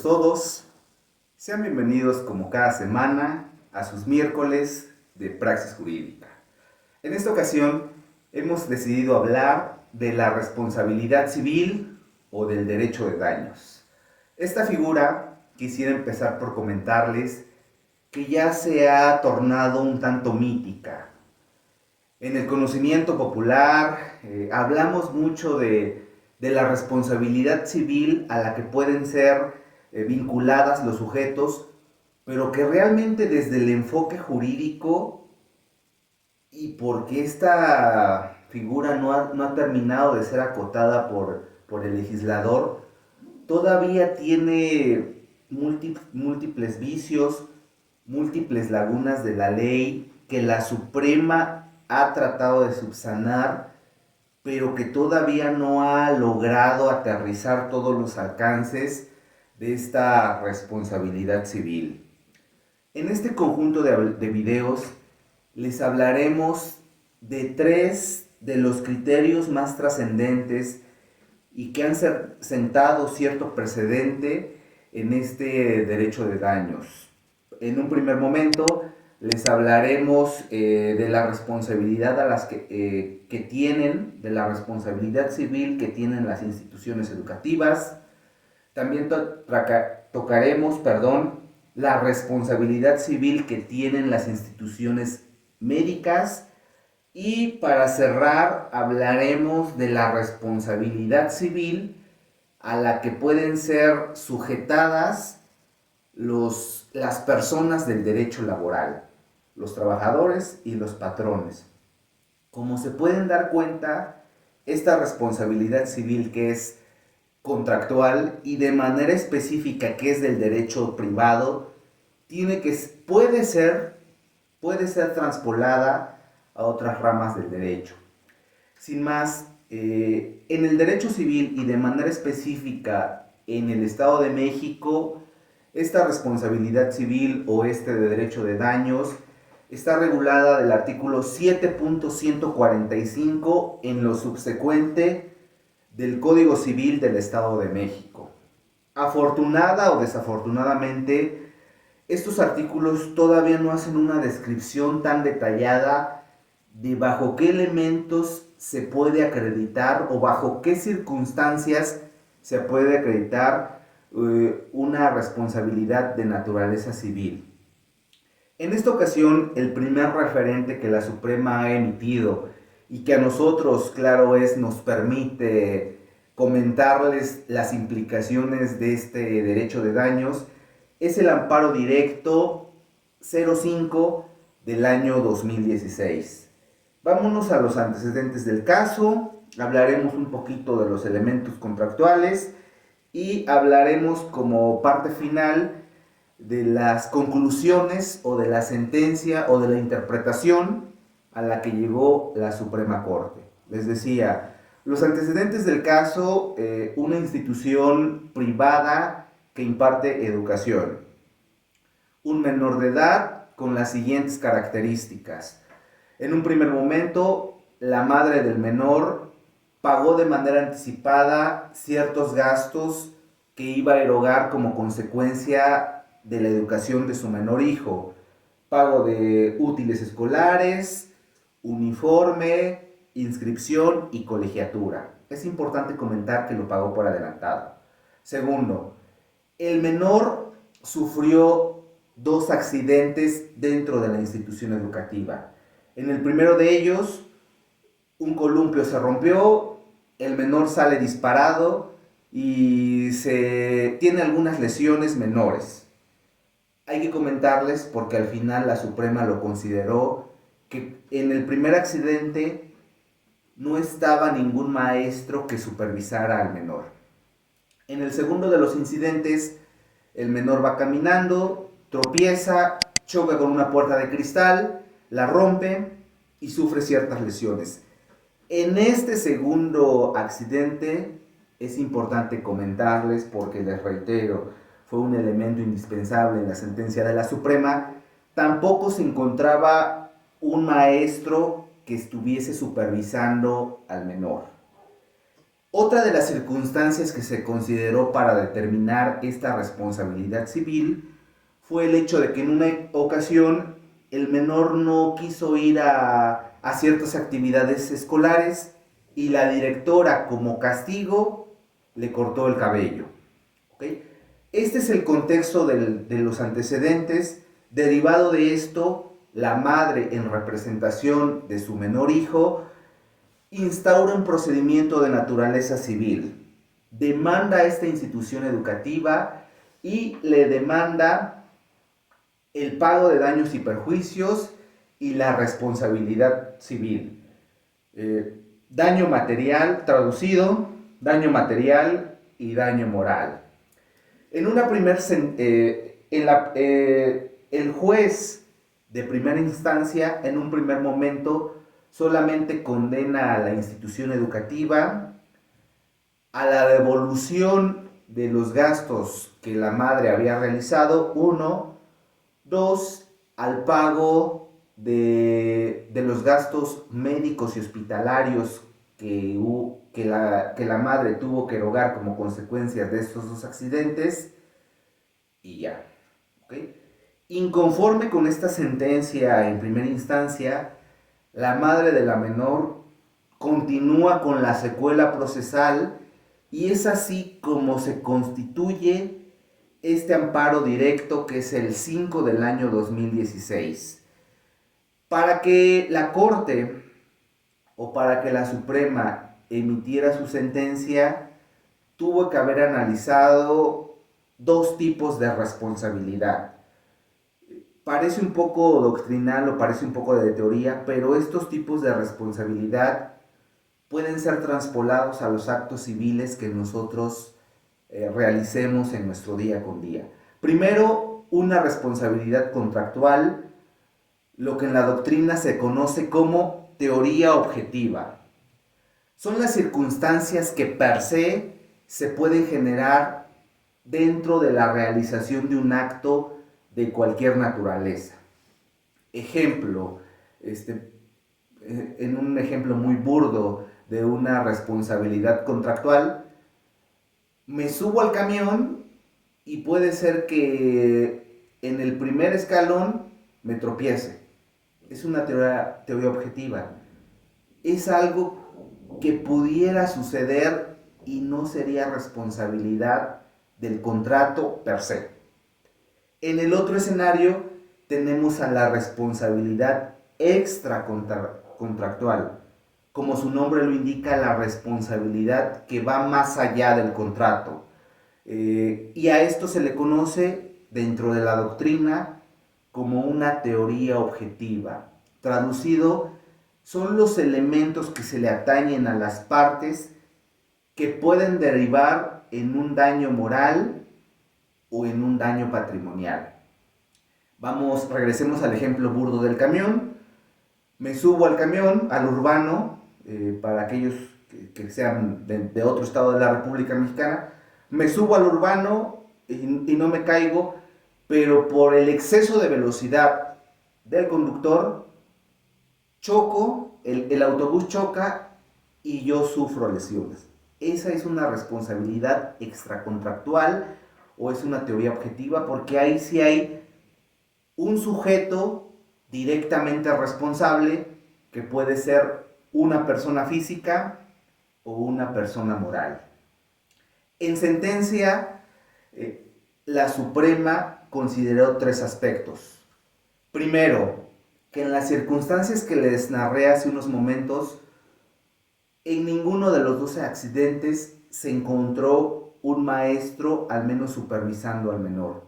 todos, sean bienvenidos como cada semana a sus miércoles de Praxis Jurídica. En esta ocasión hemos decidido hablar de la responsabilidad civil o del derecho de daños. Esta figura quisiera empezar por comentarles que ya se ha tornado un tanto mítica. En el conocimiento popular hablamos mucho de la responsabilidad civil a la que pueden ser vinculadas los sujetos, pero que realmente desde el enfoque jurídico y porque esta figura no ha terminado de ser acotada por el legislador, todavía tiene múltiples vicios, múltiples lagunas de la ley que la Suprema ha tratado de subsanar, pero que todavía no ha logrado aterrizar todos los alcances de esta responsabilidad civil. En este conjunto de videos les hablaremos de tres de los criterios más trascendentes y que han sentado cierto precedente en este derecho de daños. En un primer momento les hablaremos de la responsabilidad que tienen, de la responsabilidad civil que tienen las instituciones educativas. También tocaremos, la responsabilidad civil que tienen las instituciones médicas. Y para cerrar, hablaremos de la responsabilidad civil a la que pueden ser sujetadas las personas del derecho laboral, los trabajadores y los patrones. Como se pueden dar cuenta, esta responsabilidad civil que es contractual y de manera específica que es del derecho privado, puede ser transpolada a otras ramas del derecho. Sin más, en el derecho civil y de manera específica en el Estado de México, esta responsabilidad civil o de derecho de daños está regulada del artículo 7.145 en lo subsecuente del Código Civil del Estado de México. Afortunada o desafortunadamente, estos artículos todavía no hacen una descripción tan detallada de bajo qué elementos se puede acreditar o bajo qué circunstancias se puede acreditar una responsabilidad de naturaleza civil. En esta ocasión, el primer referente que la Suprema ha emitido y que a nosotros, claro es, nos permite comentarles las implicaciones de este derecho de daños, es el amparo directo 05 del año 2016. Vámonos a los antecedentes del caso, hablaremos un poquito de los elementos contractuales y hablaremos como parte final de las conclusiones o de la sentencia o de la interpretación a la que llegó la Suprema Corte. Les decía, los antecedentes del caso, una institución privada que imparte educación. Un menor de edad con las siguientes características. En un primer momento, la madre del menor pagó de manera anticipada ciertos gastos que iba a erogar como consecuencia de la educación de su menor hijo. Pago de útiles escolares, uniforme, inscripción y colegiatura. Es importante comentar que lo pagó por adelantado. Segundo, el menor sufrió 2 accidentes dentro de la institución educativa. En el primero de ellos, un columpio se rompió, el menor sale disparado y tiene algunas lesiones menores. Hay que comentarles porque al final la Suprema lo consideró que en el primer accidente no estaba ningún maestro que supervisara al menor. En el segundo de los incidentes, el menor va caminando, tropieza, choca con una puerta de cristal, la rompe y sufre ciertas lesiones. En este segundo accidente es importante comentarles porque les reitero, fue un elemento indispensable en la sentencia de la Suprema, tampoco se encontraba un maestro que estuviese supervisando al menor. Otra de las circunstancias que se consideró para determinar esta responsabilidad civil fue el hecho de que en una ocasión el menor no quiso ir a ciertas actividades escolares y la directora, como castigo, le cortó el cabello. ¿Okay? Este es el contexto de los antecedentes. Derivado de esto, la madre, en representación de su menor hijo, instaura un procedimiento de naturaleza civil. Demanda a esta institución educativa y le demanda el pago de daños y perjuicios y la responsabilidad civil. Daño material, traducido, daño material y daño moral. En una el juez de primera instancia, en un primer momento, solamente condena a la institución educativa a la devolución de los gastos que la madre había realizado, uno. Dos, al pago de los gastos médicos y hospitalarios que la madre tuvo que erogar como consecuencia de estos dos accidentes, y ya. ¿Okay? Inconforme con esta sentencia en primera instancia, la madre de la menor continúa con la secuela procesal y es así como se constituye este amparo directo, que es el 5 del año 2016. Para que la Corte o para que la Suprema emitiera su sentencia, tuvo que haber analizado dos tipos de responsabilidad. Parece un poco doctrinal o parece un poco de teoría, pero estos tipos de responsabilidad pueden ser transpolados a los actos civiles que nosotros realicemos en nuestro día con día. Primero, una responsabilidad contractual, lo que en la doctrina se conoce como teoría objetiva. Son las circunstancias que per se pueden generar dentro de la realización de un acto de cualquier naturaleza. Ejemplo, en un ejemplo muy burdo de una responsabilidad contractual, me subo al camión y puede ser que en el primer escalón me tropiece. Es una teoría objetiva. Es algo que pudiera suceder y no sería responsabilidad del contrato per se. En el otro escenario tenemos a la responsabilidad extracontractual. Como su nombre lo indica, la responsabilidad que va más allá del contrato. Y a esto se le conoce dentro de la doctrina como una teoría objetiva. Traducido, son los elementos que se le atañen a las partes que pueden derivar en un daño moral o en un daño patrimonial. Regresemos al ejemplo burdo del camión. Me subo al camión, al urbano, para aquellos que sean de otro estado de la República Mexicana. Me subo al urbano y no me caigo, pero por el exceso de velocidad del conductor, choco, el autobús choca y yo sufro lesiones. Esa es una responsabilidad extracontractual o es una teoría objetiva, porque ahí sí hay un sujeto directamente responsable, que puede ser una persona física o una persona moral. En sentencia, la Suprema consideró tres aspectos. Primero, que en las circunstancias que les narré hace unos momentos, en ninguno de los 12 accidentes se encontró un maestro al menos supervisando al menor.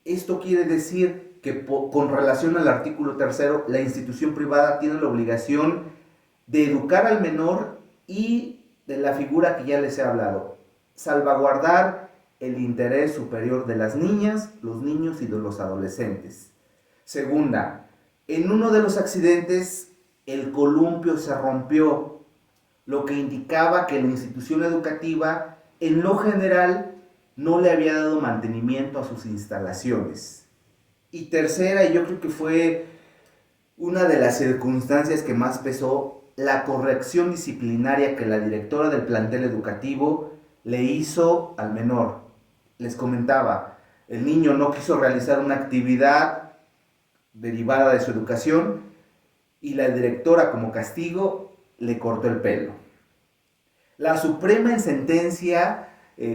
Esto quiere decir que con relación al artículo 3, la institución privada tiene la obligación de educar al menor y de la figura que ya les he hablado, salvaguardar el interés superior de las niñas, los niños y de los adolescentes. Segunda, en uno de los accidentes el columpio se rompió, lo que indicaba que la institución educativa en lo general no le había dado mantenimiento a sus instalaciones. Y tercera, y yo creo que fue una de las circunstancias que más pesó, la corrección disciplinaria que la directora del plantel educativo le hizo al menor. Les comentaba, el niño no quiso realizar una actividad derivada de su educación y la directora, como castigo, le cortó el pelo. La Suprema en sentencia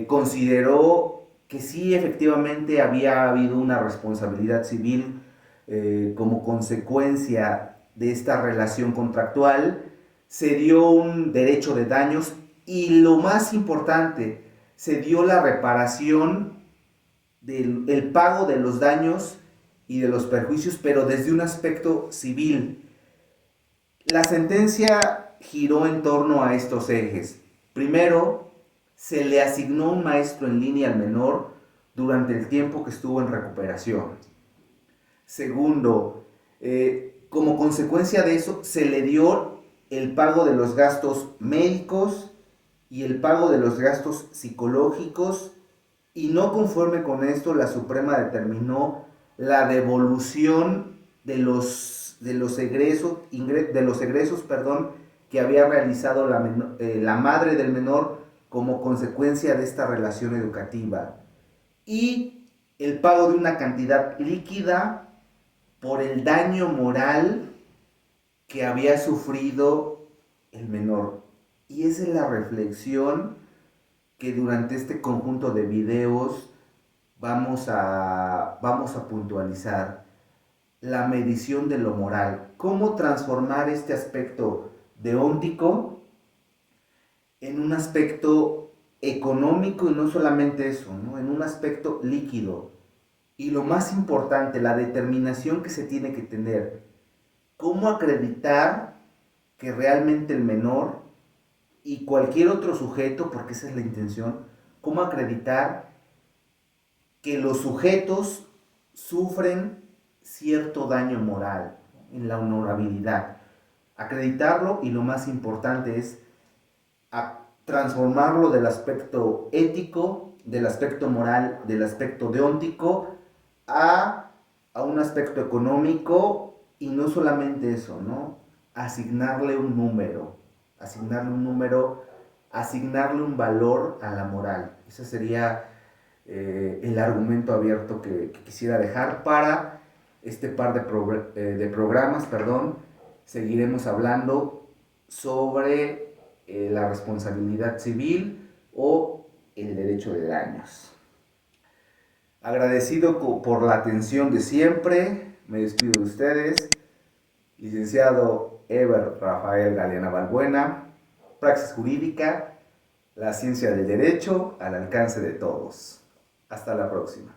consideró que sí, efectivamente había habido una responsabilidad civil como consecuencia de esta relación contractual, se dio un derecho de daños y lo más importante, se dio la reparación del pago de los daños y de los perjuicios, pero desde un aspecto civil. La sentencia giró en torno a estos ejes. Primero, se le asignó un maestro en línea al menor durante el tiempo que estuvo en recuperación. Segundo, como consecuencia de eso, se le dio el pago de los gastos médicos y el pago de los gastos psicológicos, y no conforme con esto, la Suprema determinó la devolución de los egresos, que había realizado la madre del menor como consecuencia de esta relación educativa, y el pago de una cantidad líquida por el daño moral que había sufrido el menor. Y esa es la reflexión que durante este conjunto de videos vamos a puntualizar. La medición de lo moral. Cómo transformar este aspecto deóntico en un aspecto económico, y no solamente eso, ¿no? En un aspecto líquido. Y lo más importante, la determinación que se tiene que tener. Cómo acreditar que realmente el menor y cualquier otro sujeto, porque esa es la intención, cómo acreditar que los sujetos sufren cierto daño moral en la honorabilidad. Acreditarlo, y lo más importante es transformarlo del aspecto ético, del aspecto moral, del aspecto deóntico a un aspecto económico, y no solamente eso, ¿no? Asignarle un número, asignarle un valor a la moral. Ese sería el argumento abierto que quisiera dejar para este par de programas. Seguiremos hablando sobre la responsabilidad civil o el derecho de daños. Agradecido por la atención de siempre, me despido de ustedes. Licenciado Eber Rafael Galeana Balbuena, Praxis Jurídica, la ciencia del derecho al alcance de todos. Hasta la próxima.